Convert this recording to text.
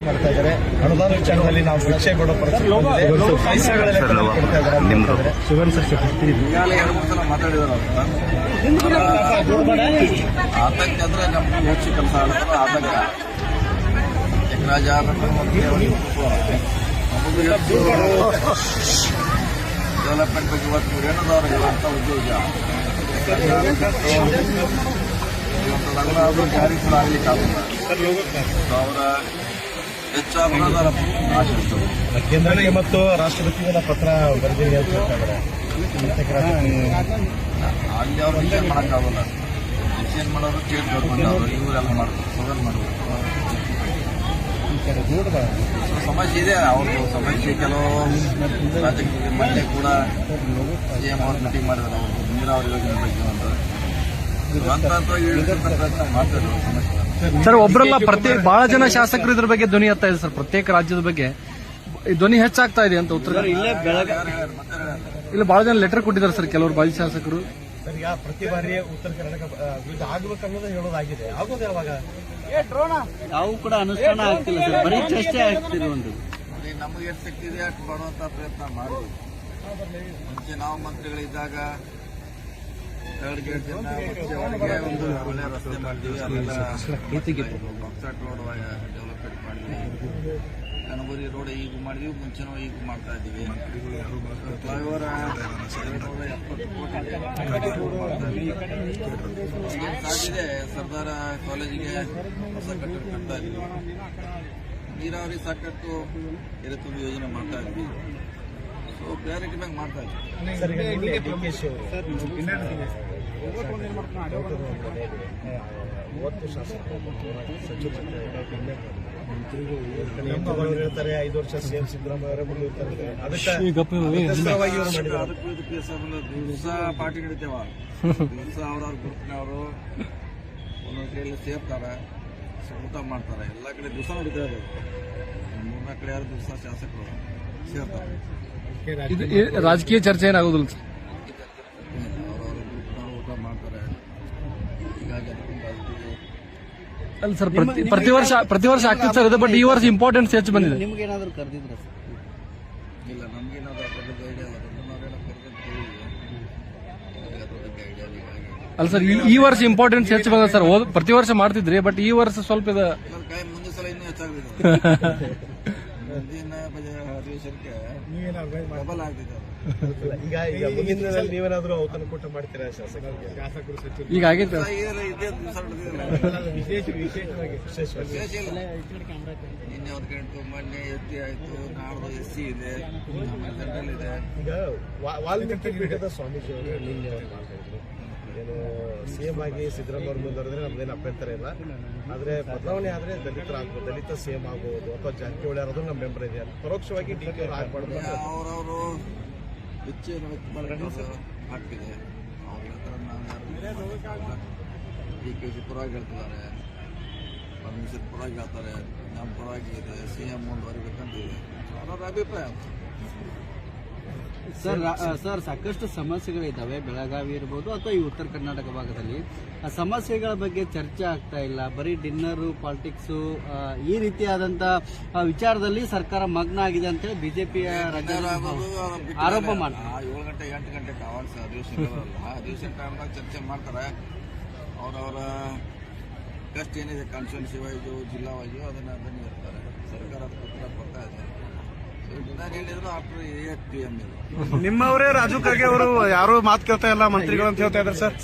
ಮಾಡ್ತಾ ಇದ್ದಾರೆ. ಅನುದಾನ ವಿಚಾರದಲ್ಲಿ ನಾವು ಭಿಕ್ಷೆ ಕೊಡೋ ಪರಿಸ್ಥಿತಿ ಆತಂಕ ಅಂದ್ರೆ ನಮ್ಗೆ ಹೆಚ್ಚು ಕೆಲಸ ಆಗುತ್ತೆ. ಆತಂಕ ಡೆವಲಪ್ಮೆಂಟ್ ಬಗ್ಗೆ ಇವತ್ತು ರೇಣುದವರು ಇರುವಂಥ ಉದ್ಯೋಗ ಇವತ್ತು ಜಾರಿ ಕೂಡ ಆಗ್ಲಿಕ್ಕೆ ಆಗುಲ್ಲ. ಅವರ ಹೆಚ್ಚಾಗುವುದರ ಆಶಿಸ್ತದೆ. ಕೇಂದ್ರಕ್ಕೆ ಮತ್ತು ರಾಷ್ಟ್ರಪತಿಗಳ ಪತ್ರ ಬರೆದಿದೆ ಅಂತ ಹೇಳ್ತಾರೆ. ಅಲ್ಲಿ ಅವ್ರು ಡಿಸೈನ್ ಮಾಡೋಕ್ಕಾಗಲ್ಲ. ಡಿಸೈನ್ ಮಾಡೋರು ಸ್ಟೇಟ್ ಗೌರ್ಮೆಂಟ್ ಅವರು ಇವರೆಲ್ಲ ಮಾಡ್ತಾರೆ. ಸದನ್ ಮಾಡಬೇಕು. ಸಮಸ್ಯೆ ಇದೆ ಅವ್ರದ್ದು ಸಮಸ್ಯೆ. ಕೆಲವು ರಾಜ್ಯಕ್ಕೆ ಮೊನ್ನೆ ಕೂಡ ಸಿಎಂ ಅವ್ರು ಮೀಟಿಂಗ್ ಮಾಡಿದ್ರು. ಅವರು ನೀರಾವರಿ ಯೋಜನೆ ಬಗ್ಗೆ ಪ್ರಯತ್ನ ಮಾಡ್ತಾರೆ. ಸಮಸ್ಯೆ ಸರ್ ಒಬ್ಬರಲ್ಲ ಬಹಳ ಜನ ಶಾಸಕರು ಇದ್ರ ಬಗ್ಗೆ ಧ್ವನಿ ಎತ್ತಾ ಇದೆ ಸರ್. ಪ್ರತ್ಯೇಕ ರಾಜ್ಯದ ಬಗ್ಗೆ ಧ್ವನಿ ಹೆಚ್ಚಾಗ್ತಾ ಇದೆ ಅಂತ ಉತ್ತರ ಇಲ್ಲಿ ಬಹಳ ಜನ ಲೆಟರ್ ಕೊಟ್ಟಿದ್ದಾರೆ ಸರ್. ಕೆಲವರು ಬಾಲಿ ಶಾಸಕರು ಸರ್ ಈಗ ಪ್ರತಿ ಬಾರಿ ಉತ್ತರ ಕರ್ನಾಟಕ ಆಗ್ಬೇಕನ್ನೋದು ಹೇಳೋದಾಗಿದೆ. ಆಗೋದು ಯಾವಾಗ ಯಾವ ಕೂಡ ಅನುಷ್ಠಾನ ಆಗ್ತಿಲ್ಲ ಸರ್. ಬರೀ ಚರ್ಚೆ ಆಗ್ತಿರುವಂತದ್ದು. ನಮಗೆ ಎಷ್ಟು ಶಕ್ತಿ ಇದೆ ಅಷ್ಟು ಮಾಡುವಂತ ಪ್ರಯತ್ನ ಮಾಡಿದ್ವಿ. ಮುಂಚೆ ನಾವು ಮಂತ್ರಿಗಳಿದ್ದಾಗ ಥರ್ಡ್ ಗೇಟ್ ಒಳಗೆ ಒಂದು ಒಳ್ಳೆ ರಸ್ತೆ ಮಾಡ್ತೀವಿ. ಅಲ್ಲೆಲ್ಲ ಕಾನ್ಸರ್ಟ್ ರೋಡ್ ಡೆವಲಪ್ಮೆಂಟ್ ಮಾಡಿದ್ವಿ. ಕನಬೂರಿ ರೋಡ್ ಈಗ ಮಾಡಿದ್ವಿ. ಮುಂಚೆನೂ ಈಗ ಮಾಡ್ತಾ ಇದ್ದೀವಿ. ಫ್ಲೈಓವರ್ 270 ಕೋಟಿ ಸಾಗಿದೆ. ಸರ್ದಾರ ಕಾಲೇಜಿಗೆ ಹೊಸ ಕಟ್ಟಡ ಕಟ್ತಾ ಇದ್ವಿ. ನೀರಾವರಿ ಸಾಕಷ್ಟು ಎರೆತುಂಬಿ ಯೋಜನೆ ಮಾಡ್ತಾ ಇದ್ವಿ. ಸೊ ಪ್ರಿಯಾರಿಟಿ ಮ್ಯಾಗ ಮಾಡ್ತಾ ಇದ್ವಿ. ಹೇಳ್ತಾರೆ 5 ವರ್ಷ ಸಿಎಂ ಸಿದ್ದರಾಮಯ್ಯ ಮುಂದಿರ್ತಾರೆ. ದಿವಸ ಪಾರ್ಟಿ ನಡೀತೇವ. ದಿವಸ ಅವ್ರವ್ರ ಗ್ರೂಪ್ನವರು ಒಂದೊಂದು ಕಡೆಯಲ್ಲಿ ಸೇರ್ತಾರೆ, ಊಟ ಮಾಡ್ತಾರೆ. ಎಲ್ಲ ಕಡೆ ದಿವಸ ನಡೀತಾರೆ. 3-4 ಕಡೆ ಯಾರು ದಿವಸ ಶಾಸಕರು ಸೇರ್ತಾರೆ. ರಾಜಕೀಯ ಚರ್ಚೆ ಏನಾಗೋದಿಲ್ಲ ಸರ್. ಅವ್ರವ್ರ ಗ್ರೂಪ್ನವರು ಊಟ ಮಾಡ್ತಾರೆ. ಹೀಗಾಗಿ ಅಲ್ಲ ಸರ್ ಪ್ರತಿ ವರ್ಷ ಆಗ್ತಿತ್ತು ಸರ್ ಇದು. ಬಟ್ ಈ ವರ್ಷ ಇಂಪಾರ್ಟೆನ್ಸ್ ಹೆಚ್ಚು ಬಂದಿದೆ. ನಿಮ್ಗೆ ಏನಾದ್ರು ಕರೆದಿದ್ರ ಸರ್? ಇಲ್ಲ, ನಮ್ಗೇನಾದ್ರು ಅದ್ರ ಬಗ್ಗೆ ಐಡಿಯಾ ಇಲ್ಲ. ಅಲ್ಲ ಸರ್ ಈ ವರ್ಷ ಇಂಪಾರ್ಟೆನ್ಸ್ ಹೆಚ್ಚು ಬಂದ ಸರ್. ಪ್ರತಿ ವರ್ಷ ಮಾಡ್ತಿದ್ರಿ, ಬಟ್ ಈ ವರ್ಷ ಸ್ವಲ್ಪ ಇದೆ. ಮುಂದಿನ ಸಲ ಇನ್ನೂ ಹೆಚ್ಚಾಗಿದೆ. ಮುಂದಿನ ಅಧಿವೇಶನಕ್ಕೆ ಡಬಲ್ ಆಗ್ತಿದೆ. ಈಗ ಮುಂದಿನ ದಿನದಲ್ಲಿ ನೀವೇನಾದ್ರೂ ಔತಣಕೂಟ ಮಾಡ್ತೀರಾ ಶಾಸಕರಿಗೆ? ಈಗ ಆಗೈತೆ ಇದೇ ದಿವಸ ನಿನ್ನೆ ಒಂದು ಗಂಟು, ಮೊನ್ನೆ ಎತ್ತಿ ಆಯ್ತು, ನಾಡ್ದು SC ಇದೆ, ಜನರಲ್ ಇದೆ. ಈಗ ವಾಲ್ಮೀಕಿ ಪೀಠದ ಸ್ವಾಮೀಜಿ ಅವರು ನಿನ್ನೆ ಅವ್ರು ಮಾಡ್ತಾ ಇದ್ರು, ಏನು ಸಿಎಂ ಆಗಿ ಸಿದ್ದರಾಮಯ್ಯ ಮುಂದುವರೆದ್ರೆ ನಮ್ದೇನು ಅಭ್ಯಂತರ ಇಲ್ಲ, ಆದ್ರೆ ಬದಲಾವಣೆ ಆದ್ರೆ ದಲಿತ ಸಿಎಂ ಆಗಬಹುದು ಅಥವಾ ಜಾರಕಿಹೊಳಿ ಯಾರಾದ್ರೂ ನಮ್ಮ ಮೆಂಬರ್ ಇದೆ. ಪರೋಕ್ಷವಾಗಿ DK ಅವರು ಆಗ್ಬಾರ್ದು. ಅವರವರು ಹೆಚ್ಚೇನು ಆಗ್ತಿದೆ. ಅವ್ರ ನಂತರ ನಾವು DKಶಿ ಪರವಾಗಿ ಹೇಳ್ತಿದ್ದಾರೆ, ಪರಮೇಶ್ವರ್ ಪರವಾಗಿ ಹೇಳ್ತಾರೆ, ನಮ್ಮ ಪರವಾಗಿ ಇದೆ, ಸಿಎಂ ಮುಂದುವರಿಬೇಕಂತ ಇದೆ. ಅವರ ಅಭಿಪ್ರಾಯ. ಸರ್ ಸಾಕಷ್ಟು ಸಮಸ್ಯೆಗಳಿದ್ದಾವೆ. ಬೆಳಗಾವಿ ಇರ್ಬೋದು ಅಥವಾ ಈ ಉತ್ತರ ಕರ್ನಾಟಕ ಭಾಗದಲ್ಲಿ ಆ ಸಮಸ್ಯೆಗಳ ಬಗ್ಗೆ ಚರ್ಚೆ ಆಗ್ತಾ ಇಲ್ಲ. ಬರೀ ಡಿನ್ನರು, ಪಾಲಿಟಿಕ್ಸು, ಈ ರೀತಿಯಾದಂತ ವಿಚಾರದಲ್ಲಿ ಸರ್ಕಾರ ಮಗ್ನ ಆಗಿದೆ ಅಂತೇಳಿ ಬಿಜೆಪಿಯ ಆರೋಪ ಮಾಡ್ತಾರೆ. 7 ಗಂಟೆ 8 ಗಂಟೆಗೆ ಅವಾರ್ಡ್ಸ್ ಅಧಿವೇಶನ ಟೈಮ್ನಾಗ ಚರ್ಚೆ ಮಾಡ್ತಾರೆ. ಅವರವರ ಕಷ್ಟ ಏನಿದೆ ಕಾನ್ಸ್ಟಿಟ್ಯೂನ್ಸಿ ವೈಸು, ಜಿಲ್ಲಾ ವೈಸು ಅದನ್ನ ಇರ್ತಾರೆ. ಸರ್ಕಾರ ಪತ್ರ ಬರ್ತಾ ಇದೆ. ಹೇಳಿದ್ರು ಆಫ್ಟರ್ PM ನಿಮ್ಮವರೇ ರಾಜು ಖರ್ಗೆ ಅವರು ಯಾರು ಮಾತು ಕೇಳ್ತಾ ಇಲ್ಲ ಮಂತ್ರಿಗಳು ಅಂತ ಹೇಳ್ತಾ ಇದ್ದಾರೆ ಸರ್.